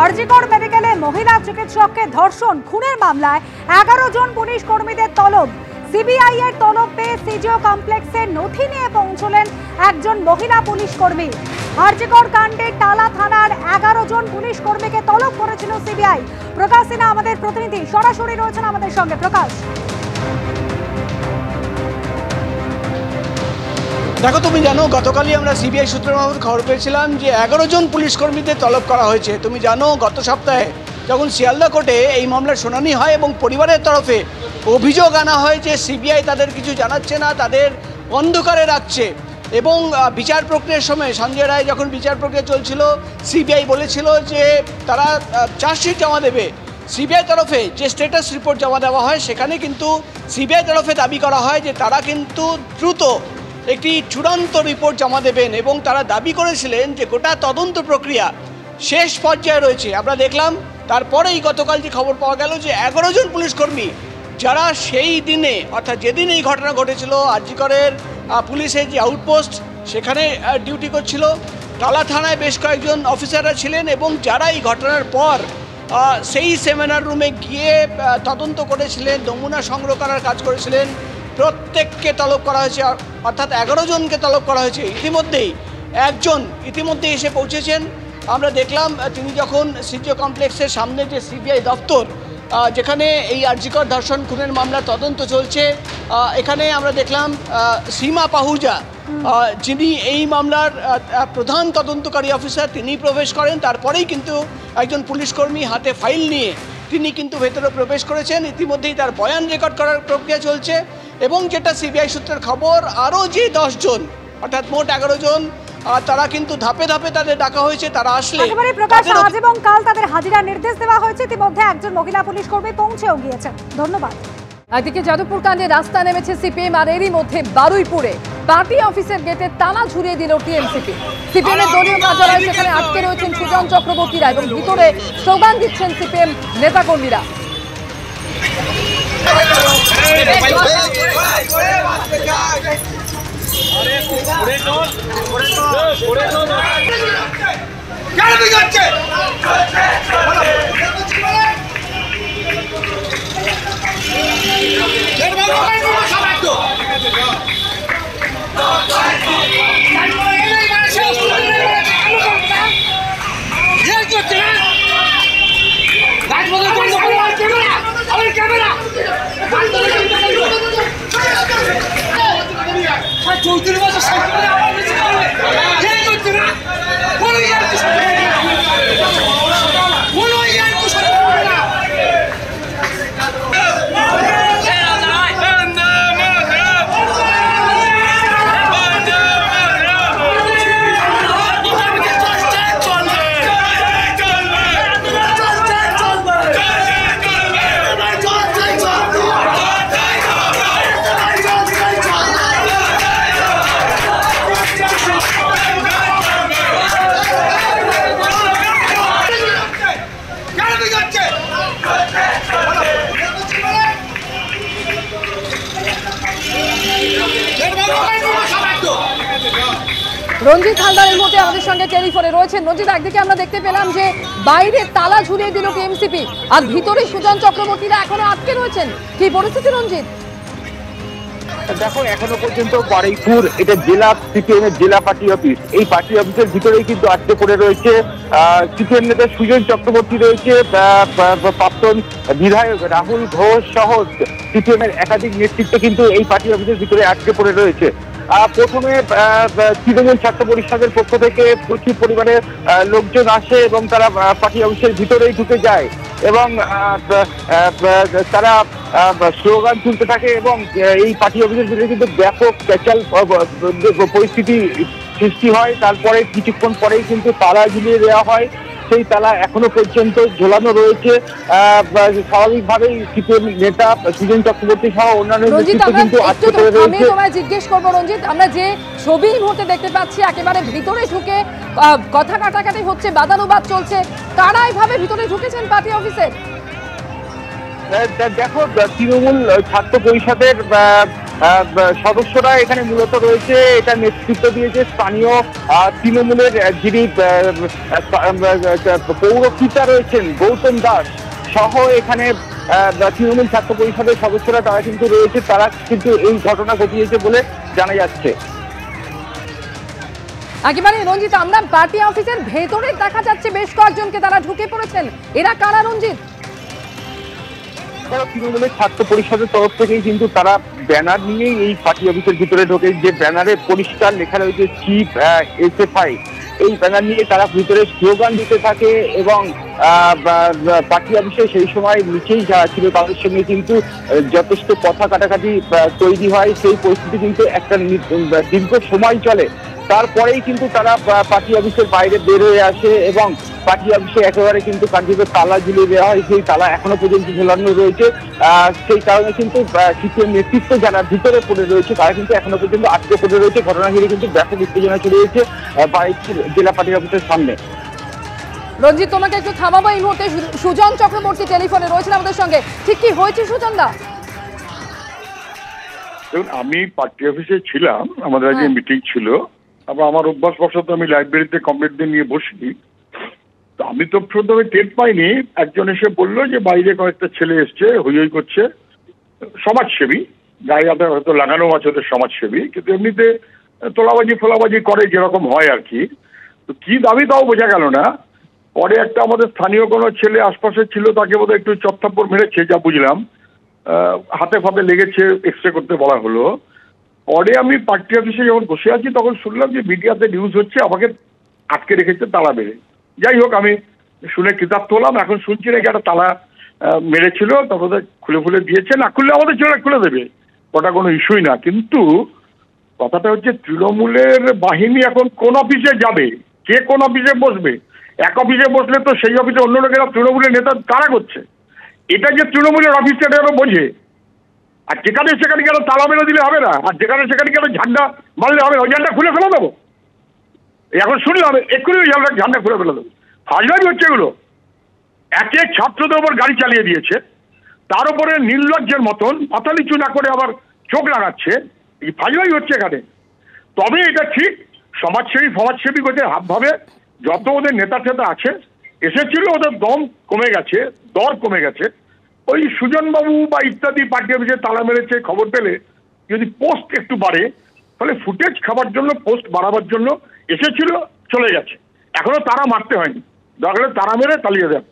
আরজিকর মেডিকেলে মহিলা চিকিৎসককে ধর্ষণ খুনের মামলায় 11 জন পুলিশ কর্মীদের তলব। সিবিআই এর তলব পেয়ে সিজিও কমপ্লেক্সের নথি নিয়ে পৌঁছলেন একজন মহিলা পুলিশ কর্মী। আরজিকর কাণ্ডে টালা থানার 11 জন পুলিশ কর্মীকে তলব করেছিল সিবিআই। প্রকাশ সিনহা আমাদের প্রতিনিধি সরাসরি রয়েছেন আমাদের সঙ্গে। প্রকাশ, দেখো, তুমি জানো গতকালই আমরা সিবিআই সূত্রের মারফত খবর পেয়েছিলাম যে 11 জন পুলিশ কর্মীদের তলব করা হয়েছে। তুমি জানো গত সপ্তাহে যখন শিয়ালদা কোর্টে এই মামলার শুনানি হয় এবং পরিবারের তরফে অভিযোগ আনা হয় যে সিবিআই তাদের কিছু জানাচ্ছে না, তাদের অন্ধকারে রাখছে এবং বিচার প্রক্রিয়ার সময় সঞ্জয় রায় যখন বিচার প্রক্রিয়া চলছিল সিবিআই বলেছিল যে তারা চার্জশিট জমা দেবে। সিবিআই তরফে যে স্ট্যাটাস রিপোর্ট জমা দেওয়া হয় সেখানে কিন্তু সিবিআই তরফে দাবি করা হয় যে তারা কিন্তু দ্রুত একটি চূড়ান্ত রিপোর্ট জমা দেবেন এবং তারা দাবি করেছিলেন যে গোটা তদন্ত প্রক্রিয়া শেষ পর্যায়ে রয়েছে। আমরা দেখলাম তারপরেই গতকাল যে খবর পাওয়া গেল যে 11 জন পুলিশকর্মী যারা সেই দিনে অর্থাৎ যেদিন এই ঘটনা ঘটেছিল আরজিকরের পুলিশের যে আউটপোস্ট সেখানে ডিউটি করছিল, টালা থানায় বেশ কয়েকজন অফিসাররা ছিলেন এবং যারা এই ঘটনার পর সেই সেমিনার রুমে গিয়ে তদন্ত করেছিলেন, নমুনা সংগ্রহ করার কাজ করেছিলেন, প্রত্যেককে তলব করা হয়েছে। অর্থাৎ 11 জনকে তলব করা হয়েছে। ইতিমধ্যেই একজন এসে পৌঁছেছেন। আমরা দেখলাম তিনি যখন সিজিও কমপ্লেক্সের সামনে যে সিবিআই দপ্তর যেখানে এই আরজিকর ধর্ষণ খুনের মামলার তদন্ত চলছে, এখানে আমরা দেখলাম সীমা পাহুজা যিনি এই মামলার প্রধান তদন্তকারী অফিসার তিনি প্রবেশ করেন। তারপরেই কিন্তু একজন পুলিশকর্মী হাতে ফাইল নিয়ে তিনি কিন্তু ভেতরে প্রবেশ করেছেন। ইতিমধ্যেই তার বয়ান রেকর্ড করার প্রক্রিয়া চলছে এবং যেটা সিবিআই সূত্রের খবর আরও যে 10 জন অর্থাৎ মোট 11 জন তারা কিন্তু ধাপে ধাপে তাদের ডাকা হয়েছে। তারা আসলে আজ এবং কাল তাদের হাজিরা নির্দেশ দেওয়া হয়েছে। ইতিমধ্যে একজন মহিলা পুলিশ কর্মী পৌঁছেও গিয়েছেন। ধন্যবাদ। একদিকে যাদবপুর কাণ্ডে রাস্তা নেমেছে সিপিএম, আর এরই মধ্যে বারুইপুরে পার্টি অফিসের গেটে তালা ঝুলিয়ে দিল টিএমসিপি। সিপিএম এর দলীয় কার্যালয় সেখানে আটকে রয়েছেন সুজন চক্রবর্তীরা এবং ভিতরে স্লোগান দিচ্ছেন সিপিএম নেতাকর্মীরা। রঞ্জিত হালদার এই মুহূর্তে আমাদের সঙ্গে টেলিফোনে রয়েছেন। রঞ্জিত, একদিকে আমরা দেখতে পেলাম যে বাইরে তালা ঝুলিয়ে দিল টিএমসিপি আর ভিতরে সুজন চক্রবর্তীরা এখনো আটকে রয়েছেন। কি পরিস্থিতি রঞ্জিত? দেখো, এখনো পর্যন্ত বারুইপুর এটা জেলা সিপিএম এর জেলা পার্টি অফিস, এই পার্টি অফিসের ভিতরেই কিন্তু আটকে পড়ে রয়েছে সিপিএম নেতা সুজন চক্রবর্তী, রয়েছে প্রাক্তন বিধায়ক রাহুল ঘোষ সহ সিপিএম এর একাধিক নেতৃত্ব কিন্তু এই পার্টি অফিসের ভিতরে আটকে পড়ে রয়েছে। প্রথমে তৃণমূল ছাত্র পরিষদের পক্ষ থেকে প্রচুর পরিমাণে লোকজন আসে এবং তারা পার্টি অফিসের ভিতরেই ঢুকে যায় এবং তারা স্লোগান তুলতে থাকে এবং এই পার্টি অফিসের ভিতরে কিন্তু ব্যাপক ক্যাচাল পরিস্থিতি সৃষ্টি হয়। তারপরে কিছুক্ষণ পরেই কিন্তু তালা ঝুলিয়ে দেওয়া হয়। সেই তালা এখনো পর্যন্ত ঝোলানো রয়েছে। স্বাভাবিকভাবেই সিপিএম নেতা সুজন চক্রবর্তী সহ অন্যান্য নেতৃত্ব কিন্তু আটকে পড়ে রয়েছে। তোমায় জিজ্ঞেস করবো রঞ্জিত, আমরা যে ছবি মুহূর্তে দেখতে পাচ্ছি একেবারে ভিতরে ঢুকে কথা কাটাকাটি হচ্ছে, বাদানুবাদ চলছে, কারা এইভাবে ভিতরে ঢুকেছেন পার্টি অফিসে? দেখো, তৃণমূল ছাত্র পরিষদের সদস্যরা এখানে মূলত রয়েছে। এটা নেতৃত্ব দিয়েছে স্থানীয় তৃণমূলের যিনি পৌরপিতা রয়েছেন গৌতম দাস সহ এখানে তৃণমূল ছাত্র পরিষদের সদস্যরা তারা কিন্তু রয়েছে, তারা কিন্তু এই ঘটনা ঘটিয়েছে বলে জানা যাচ্ছে। একেবারে রঞ্জিত, আমরা পার্টি অফিসের ভেতরে দেখা যাচ্ছে বেশ কয়েকজনকে তারা ঢুকে পড়েছেন, এরা কারা রঞ্জিত? তৃণমূলের ছাত্র পরিষদের তরফ থেকেই কিন্তু তারা ব্যানার নিয়েই এই পার্টি অফিসের ভিতরে ঢোকে, যে ব্যানারে পরিষ্কার লেখা রয়েছে চিফ SFI। এই ব্যানার নিয়ে তারা ভিতরে স্লোগান দিতে থাকে এবং পার্টি অফিসে সেই সময় নিচেই যারা ছিল তাদের সঙ্গে কিন্তু যথেষ্ট কথা কাটাকাটি তৈরি হয়। সেই পরিস্থিতি কিন্তু একটা দীর্ঘ সময় চলে। তারপরেই কিন্তু তারা পার্টি অফিসের বাইরে বের হয়ে আসে এবং পার্টি অফিসে একেবারে কিন্তু কার্যত তালা ঝুলিয়ে দেওয়া হয়। সেই তালা এখনো পর্যন্ত ঝুলানো রয়েছে। সেই কারণে কিন্তু সিপিএম নেতৃত্ব যারা ভিতরে পড়ে রয়েছে তারা কিন্তু এখনো পর্যন্ত আটকে পড়ে রয়েছে। ঘটনা ঘিরে কিন্তু ব্যাপক উত্তেজনা ছড়িয়েছে বারুইপুর জেলা পার্টি অফিসের সামনে। রঞ্জিত, তোমাকে একটু থামাবো এই মুহূর্তে। সুজন চক্রবর্তী টেলিফোনে রয়েছেন আমাদের সঙ্গে। ঠিক কি হয়েছে সুজন দা? দেখুন, আমি পার্টি অফিসে ছিলাম, আমাদের আজকে মিটিং ছিল। আবার আমার অভ্যাসবশত আমি লাইব্রেরিতে কমপ্লেন্টদের নিয়ে বসি। তো আমি তো প্রথমে টের পাইনি, একজন এসে বললো যে বাইরে কয়েকটা ছেলে এসছে, হই হই করছে, সমাজসেবী, গায়ে হাতে হয়তো লাগানো আছে ওদের সমাজসেবী, কিন্তু এমনিতে তোলাবাজি ফোলাবাজি করে যেরকম হয় আর কি। তো কি দাবি তাও বোঝা গেল না। পরে একটা আমাদের স্থানীয় কোনো ছেলে আশপাশে ছিল, তাকে বোধহয় একটু চত্থাপ্পর মেরেছে যা বুঝলাম, হাতে ফাতে লেগেছে, এক্সরে করতে বলা হলো। পরে আমি পার্টি অফিসে যখন বসে আছি তখন শুনলাম যে মিডিয়াতে নিউজ হচ্ছে আমাকে আটকে রেখেছে তালা মেরে। যাই হোক, আমি শুনে কৃতার্থ হলাম। এখন শুনছি নাকি একটা তালা মেরেছিল, তারপরে খুলে খুলে দিয়েছে। না খুললে আমাদের ছেলে খুলে দেবে, ওটা কোনো ইস্যুই না। কিন্তু কথাটা হচ্ছে তৃণমূলের বাহিনী এখন কোন অফিসে যাবে, কে কোন অফিসে বসবে? এক অফিসে বসলে তো সেই অফিসে অন্য লোকেরা তৃণমূলের নেতা কারা করছে। এটা যে তৃণমূলের অফিস সেটা বোঝে। আর যেখানে সেখানে কেন তালা মেরে দিলে হবে না, আর যেখানে সেখানে কেন ঝান্ডা মারলে হবে? ওই ঝান্ডা খুলে ফেলে দেবো। এখন শুনলাম এক্ষুনি ওই ঝান্ডা খুলে ফেলে দেবো। ফাজলামি হচ্ছে এগুলো। একে ছাত্রদের ওপর গাড়ি চালিয়ে দিয়েছে, তার উপরে নির্লজ্জের মতন মাথা নিচু না করে আবার চোখ লাগাচ্ছে। এই ফাজলামি হচ্ছে এখানে। তবে এটা ঠিক, সমাজসেবী ওদের ভাবে যত ওদের নেতা টেতা আছে এসেছিল, ওদের দম কমে গেছে, দর কমে গেছে। ওই সুজনবাবু বা ইত্যাদি পার্টি অফিসে তালা মেরেছে খবর পেলে যদি পোস্ট একটু বাড়ে, তাহলে ফুটেজ খাবার জন্য, পোস্ট বাড়াবার জন্য এসেছিল, চলে গেছে। এখনো তারা মারতে হয়নি, দরকার তারা মেরে তালিয়ে দেয়।